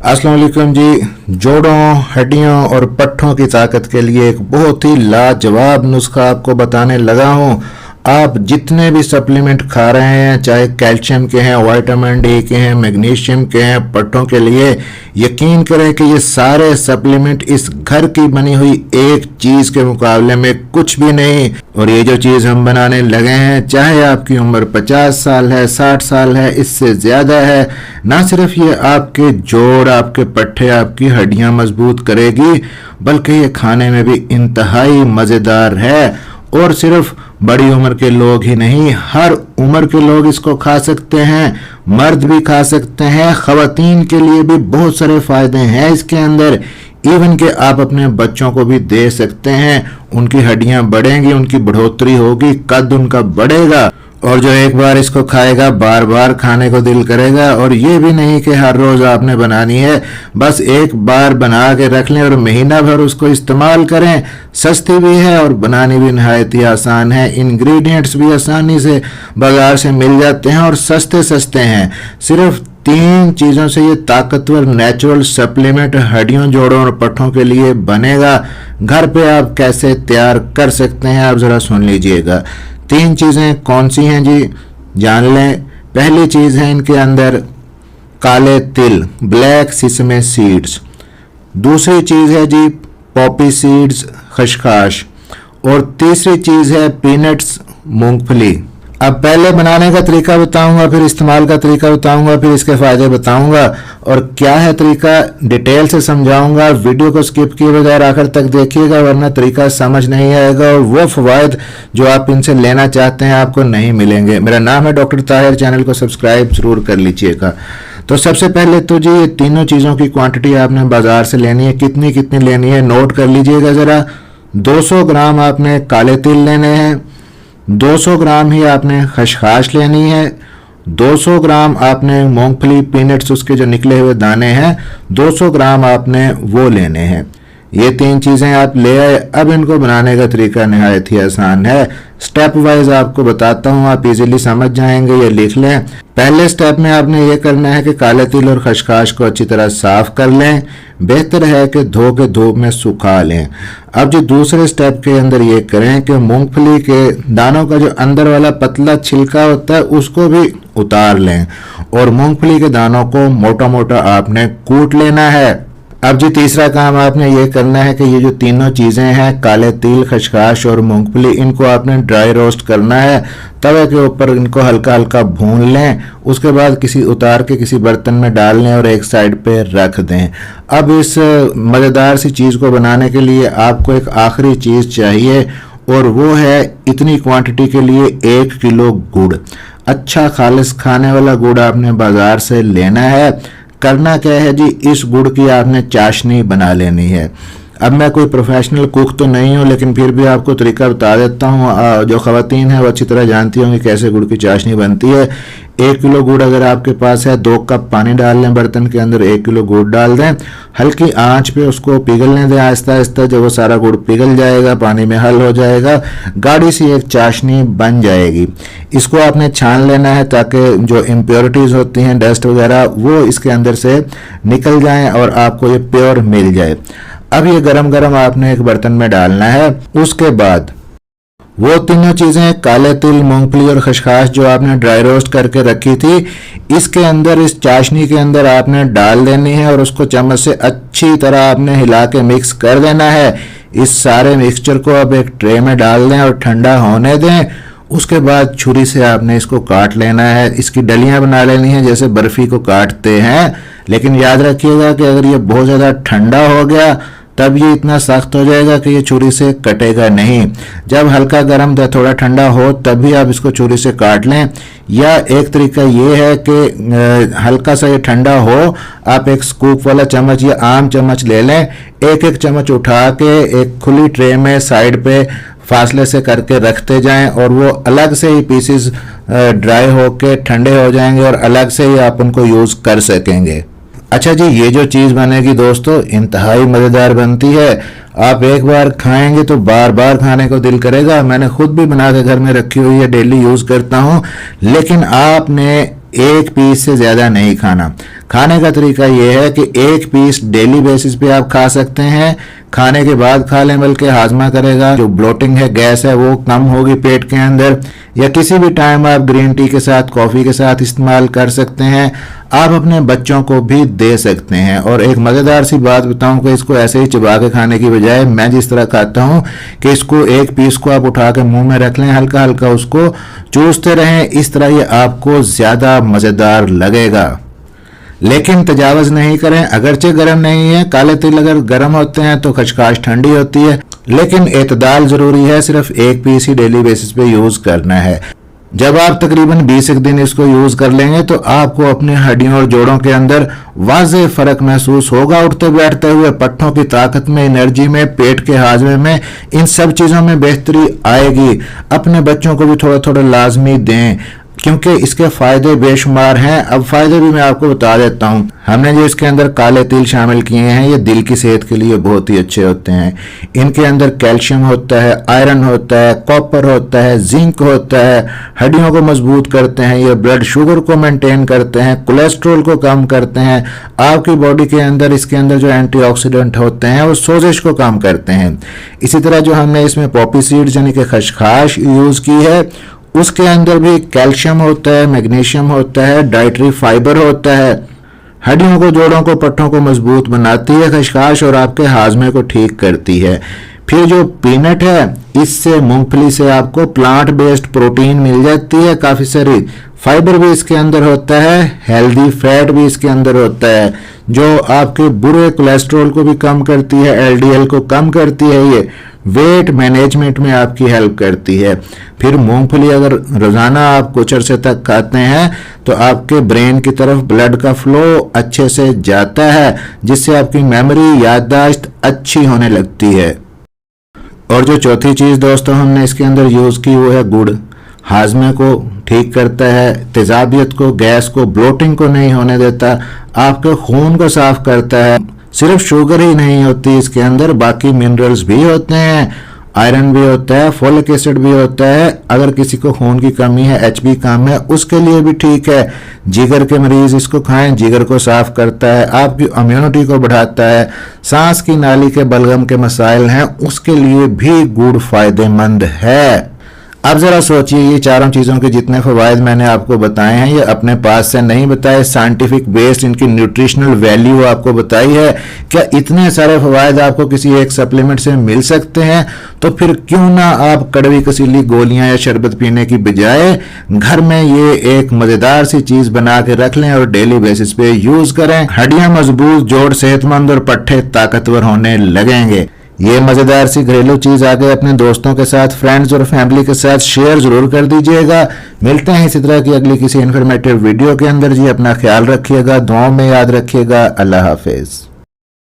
अस्सलाम वालेकुम जी। जोड़ों, हड्डियों और पट्ठों की ताकत के लिए एक बहुत ही लाजवाब नुस्खा आपको बताने लगा हूं। आप जितने भी सप्लीमेंट खा रहे हैं, चाहे कैल्शियम के हैं, विटामिन डी के हैं, मैग्नीशियम के हैं, पट्टों के लिए, यकीन करें कि ये सारे सप्लीमेंट इस घर की बनी हुई एक चीज के मुकाबले में कुछ भी नहीं। और ये जो चीज हम बनाने लगे हैं, चाहे आपकी उम्र 50 साल है, 60 साल है, इससे ज्यादा है, ना सिर्फ ये आपके जोड़, आपके पट्टे, आपकी हड्डियां मजबूत करेगी, बल्कि ये खाने में भी इंतहाई मजेदार है। और सिर्फ बड़ी उम्र के लोग ही नहीं, हर उम्र के लोग इसको खा सकते हैं। मर्द भी खा सकते हैं, खवातीन के लिए भी बहुत सारे फायदे हैं इसके अंदर। इवन के आप अपने बच्चों को भी दे सकते हैं, उनकी हड्डियां बढ़ेंगी, उनकी बढ़ोतरी होगी, कद उनका बढ़ेगा, और जो एक बार इसको खाएगा बार बार खाने को दिल करेगा। और ये भी नहीं कि हर रोज आपने बनानी है, बस एक बार बना के रख लें और महीना भर उसको इस्तेमाल करें। सस्ती भी है और बनानी भी नहायत ही आसान है। इंग्रेडिएंट्स भी आसानी से बाजार से मिल जाते हैं और सस्ते सस्ते हैं। सिर्फ 3 चीज़ों से ये ताकतवर नेचुरल सप्लीमेंट हड्डियों, जोड़ों और पट्टों के लिए बनेगा। घर पे आप कैसे तैयार कर सकते हैं, आप ज़रा सुन लीजिएगा। 3 चीज़ें कौन सी हैं जी, जान लें। पहली चीज़ है इनके अंदर काले तिल, ब्लैक सिसमे सीड्स। दूसरी चीज़ है जी पॉपी सीड्स, खसखस। और तीसरी चीज़ है पीनट्स, मूंगफली। अब पहले बनाने का तरीका बताऊंगा, फिर इस्तेमाल का तरीका बताऊंगा, फिर इसके फायदे बताऊंगा और क्या है तरीका डिटेल से समझाऊंगा। वीडियो को स्किप किए बगैर आखिर तक देखिएगा, वरना तरीका समझ नहीं आएगा और वो फवायद जो आप इनसे लेना चाहते हैं आपको नहीं मिलेंगे। मेरा नाम है डॉक्टर ताहिर, चैनल को सब्सक्राइब जरूर कर लीजिएगा। तो सबसे पहले तो जी ये तीनों चीज़ों की क्वांटिटी आपने बाजार से लेनी है। कितनी कितनी लेनी है नोट कर लीजिएगा ज़रा। 200 ग्राम आपने काले तिल लेने हैं, 200 ग्राम ही आपने खसखस लेनी है, 200 ग्राम आपने मूंगफली पीनट्स उसके जो निकले हुए दाने हैं 200 ग्राम आपने वो लेने हैं। ये 3 चीज़ें आप ले आए। अब इनको बनाने का तरीका नहायत ही आसान है। स्टेप वाइज आपको बताता हूँ, आप इजीली समझ जाएंगे। ये लिख लें। पहले स्टेप में आपने ये करना है कि काले तिल और खसखस को अच्छी तरह साफ कर लें। बेहतर है कि धो के धूप में सुखा लें। अब जो दूसरे स्टेप के अंदर ये करें कि मूंगफली के दानों का जो अंदर वाला पतला छिलका होता है उसको भी उतार लें और मूंगफली के दानों को मोटा मोटा आपने कूट लेना है। अब जी तीसरा काम आपने ये करना है कि ये जो तीनों चीज़ें हैं, काले तिल, खसखस और मूंगफली, इनको आपने ड्राई रोस्ट करना है। तवे के ऊपर इनको हल्का हल्का भून लें। उसके बाद उतार के किसी बर्तन में डाल लें और एक साइड पे रख दें। अब इस मज़ेदार सी चीज़ को बनाने के लिए आपको एक आखिरी चीज़ चाहिए और वो है इतनी क्वांटिटी के लिए 1 किलो गुड़। अच्छा खालिस खाने वाला गुड़ आपने बाजार से लेना है। करना क्या है जी, इस गुड़ की आपने चाशनी बना लेनी है। अब मैं कोई प्रोफेशनल कुक तो नहीं हूँ, लेकिन फिर भी आपको तरीका बता देता हूँ। जो खवातीन है वो अच्छी तरह जानती होंगी कैसे गुड़ की चाशनी बनती है। 1 किलो गुड़ अगर आपके पास है, 2 कप पानी डाल लें बर्तन के अंदर, 1 किलो गुड़ डाल दें। हल्की आंच पे उसको पिघलने दें आहिस्ता आहिस्ता। जब वो सारा गुड़ पिघल जाएगा, पानी में हल हो जाएगा, गाढ़ी सी एक चाशनी बन जाएगी। इसको आपने छान लेना है ताकि जो इम्प्योरिटीज़ होती हैं, डस्ट वगैरह, वो इसके अंदर से निकल जाएं और आपको ये प्योर मिल जाए। अब ये गरम गरम आपने एक बर्तन में डालना है। उसके बाद वो तीनों चीज़ें, काले तिल, मूंगफली और खसखस जो आपने ड्राई रोस्ट करके रखी थी, इसके अंदर, इस चाशनी के अंदर आपने डाल देनी है और उसको चम्मच से अच्छी तरह आपने हिला के मिक्स कर देना है। इस सारे मिक्सचर को अब एक ट्रे में डाल दें और ठंडा होने दें। उसके बाद छुरी से आपने इसको काट लेना है। इसकी डलियां बना लेनी है जैसे बर्फी को काटते हैं। लेकिन याद रखिएगा कि अगर ये बहुत ज़्यादा ठंडा हो गया तब ये इतना सख्त हो जाएगा कि ये छुरी से कटेगा नहीं। जब हल्का गर्म या थोड़ा ठंडा हो तभी आप इसको छुरी से काट लें। या एक तरीका ये है कि हल्का सा ये ठंडा हो, आप एक स्कूप वाला चम्मच या आम चम्मच ले लें, एक चम्मच उठा के एक खुली ट्रे में साइड पे फासले से करके रखते जाएं और वो अलग से ही पीसेस ड्राई होके ठंडे हो जाएंगे और अलग से ही आप उनको यूज़ कर सकेंगे। अच्छा जी, ये जो चीज़ बनेगी दोस्तों इंतहाई मज़ेदार बनती है। आप एक बार खाएंगे तो बार बार खाने को दिल करेगा। मैंने खुद भी बना के घर में रखी हुई है, डेली यूज़ करता हूँ। लेकिन आपने एक पीस से ज़्यादा नहीं खाना। खाने का तरीका यह है कि एक पीस डेली बेसिस पे आप खा सकते हैं, खाने के बाद खा लें, बल्कि हाजमा करेगा, जो ब्लोटिंग है, गैस है, वो कम होगी पेट के अंदर। या किसी भी टाइम आप ग्रीन टी के साथ, कॉफ़ी के साथ इस्तेमाल कर सकते हैं। आप अपने बच्चों को भी दे सकते हैं। और एक मज़ेदार सी बात बताऊं कि इसको ऐसे ही चबा के खाने की बजाय मैं जिस तरह खाता हूं कि इसको एक पीस को आप उठा के मुंह में रख लें, हल्का हल्का उसको चूसते रहें, इस तरह ये आपको ज़्यादा मज़ेदार लगेगा। लेकिन तजावज नहीं करें। अगरचे गर्म नहीं है, काले तिल अगर गर्म होते हैं तो खचकाश ठंडी होती है, लेकिन एतदाल जरूरी है। सिर्फ एक पीस ही डेली बेसिस पे यूज करना है। जब आप तकरीबन 20 एक दिन इसको यूज कर लेंगे तो आपको अपनी हड्डियों और जोड़ों के अंदर वाज़ेह फर्क महसूस होगा। उठते बैठते हुए, पट्टों की ताकत में, एनर्जी में, पेट के हाजमे में, इन सब चीजों में बेहतरी आएगी। अपने बच्चों को भी थोड़ा थोड़ा लाजमी दें, क्योंकि इसके फायदे बेशुमार हैं। अब फायदे भी मैं आपको बता देता हूं। हमने जो इसके अंदर काले तिल शामिल किए हैं, ये दिल की सेहत के लिए बहुत ही अच्छे होते हैं। इनके अंदर कैल्शियम होता है, आयरन होता है, कॉपर होता है, जिंक होता है, हड्डियों को मजबूत करते हैं, ये ब्लड शुगर को मेंटेन करते हैं, कोलेस्ट्रॉल को कम करते हैं। आपकी बॉडी के अंदर इसके अंदर जो एंटीऑक्सीडेंट होते हैं वो सोजिश को कम करते हैं। इसी तरह जो हमने इसमें पॉपी सीड्स यानी कि खसखस यूज की है, उसके अंदर भी कैल्शियम होता है, मैग्नीशियम होता है, डाइटरी फाइबर होता है। हड्डियों को, जोड़ों को, पट्टों को मजबूत बनाती है खसखस और आपके हाजमे को ठीक करती है। फिर जो पीनट है, इससे, मूंगफली से आपको प्लांट बेस्ड प्रोटीन मिल जाती है, काफी सारी फाइबर भी इसके अंदर होता है, हेल्दी फैट भी इसके अंदर होता है, जो आपके बुरे कोलेस्ट्रॉल को भी कम करती है, एलडीएल को कम करती है, ये वेट मैनेजमेंट में आपकी हेल्प करती है। फिर मूंगफली अगर रोजाना आप कुछ अरसे तक खाते हैं तो आपके ब्रेन की तरफ ब्लड का फ्लो अच्छे से जाता है, जिससे आपकी मेमोरी, याददाश्त अच्छी होने लगती है। और जो चौथी चीज दोस्तों हमने इसके अंदर यूज की वो है गुड़। हाजमे को ठीक करता है, तेजाबियत को, गैस को, ब्लोटिंग को नहीं होने देता, आपके खून को साफ करता है। सिर्फ शुगर ही नहीं होती इसके अंदर, बाकी मिनरल्स भी होते हैं, आयरन भी होता है, फोलिक एसिड भी होता है। अगर किसी को खून की कमी है, एचबी कम है, उसके लिए भी ठीक है। जिगर के मरीज इसको खाएं, जिगर को साफ करता है, आपकी इम्यूनिटी को बढ़ाता है। सांस की नाली के बलगम के मसाइल हैं, उसके लिए भी गुड़ फायदेमंद है। अब जरा सोचिए, ये चारों चीजों के जितने फवायद मैंने आपको बताए हैं, ये अपने पास से नहीं बताए, साइंटिफिक बेस्ड इनकी न्यूट्रिशनल वैल्यू आपको बताई है। क्या इतने सारे फवायद आपको किसी एक सप्लीमेंट से मिल सकते हैं? तो फिर क्यों ना आप कड़वी कसीली गोलियां या शरबत पीने की बजाय घर में ये एक मजेदार सी चीज बना के रख लें और डेली बेसिस पे यूज करें। हड्डियां मजबूत, जोड़ सेहतमंद और पट्टे ताकतवर होने लगेंगे। ये मजेदार सी घरेलू चीज आगे अपने दोस्तों के साथ, फ्रेंड्स और फैमिली के साथ शेयर जरूर कर दीजिएगा। मिलते हैं इसी तरह की अगली किसी इन्फॉर्मेटिव वीडियो के अंदर। जी अपना ख्याल रखिएगा, दुआओं में याद रखिएगा। अल्लाह हाफिज।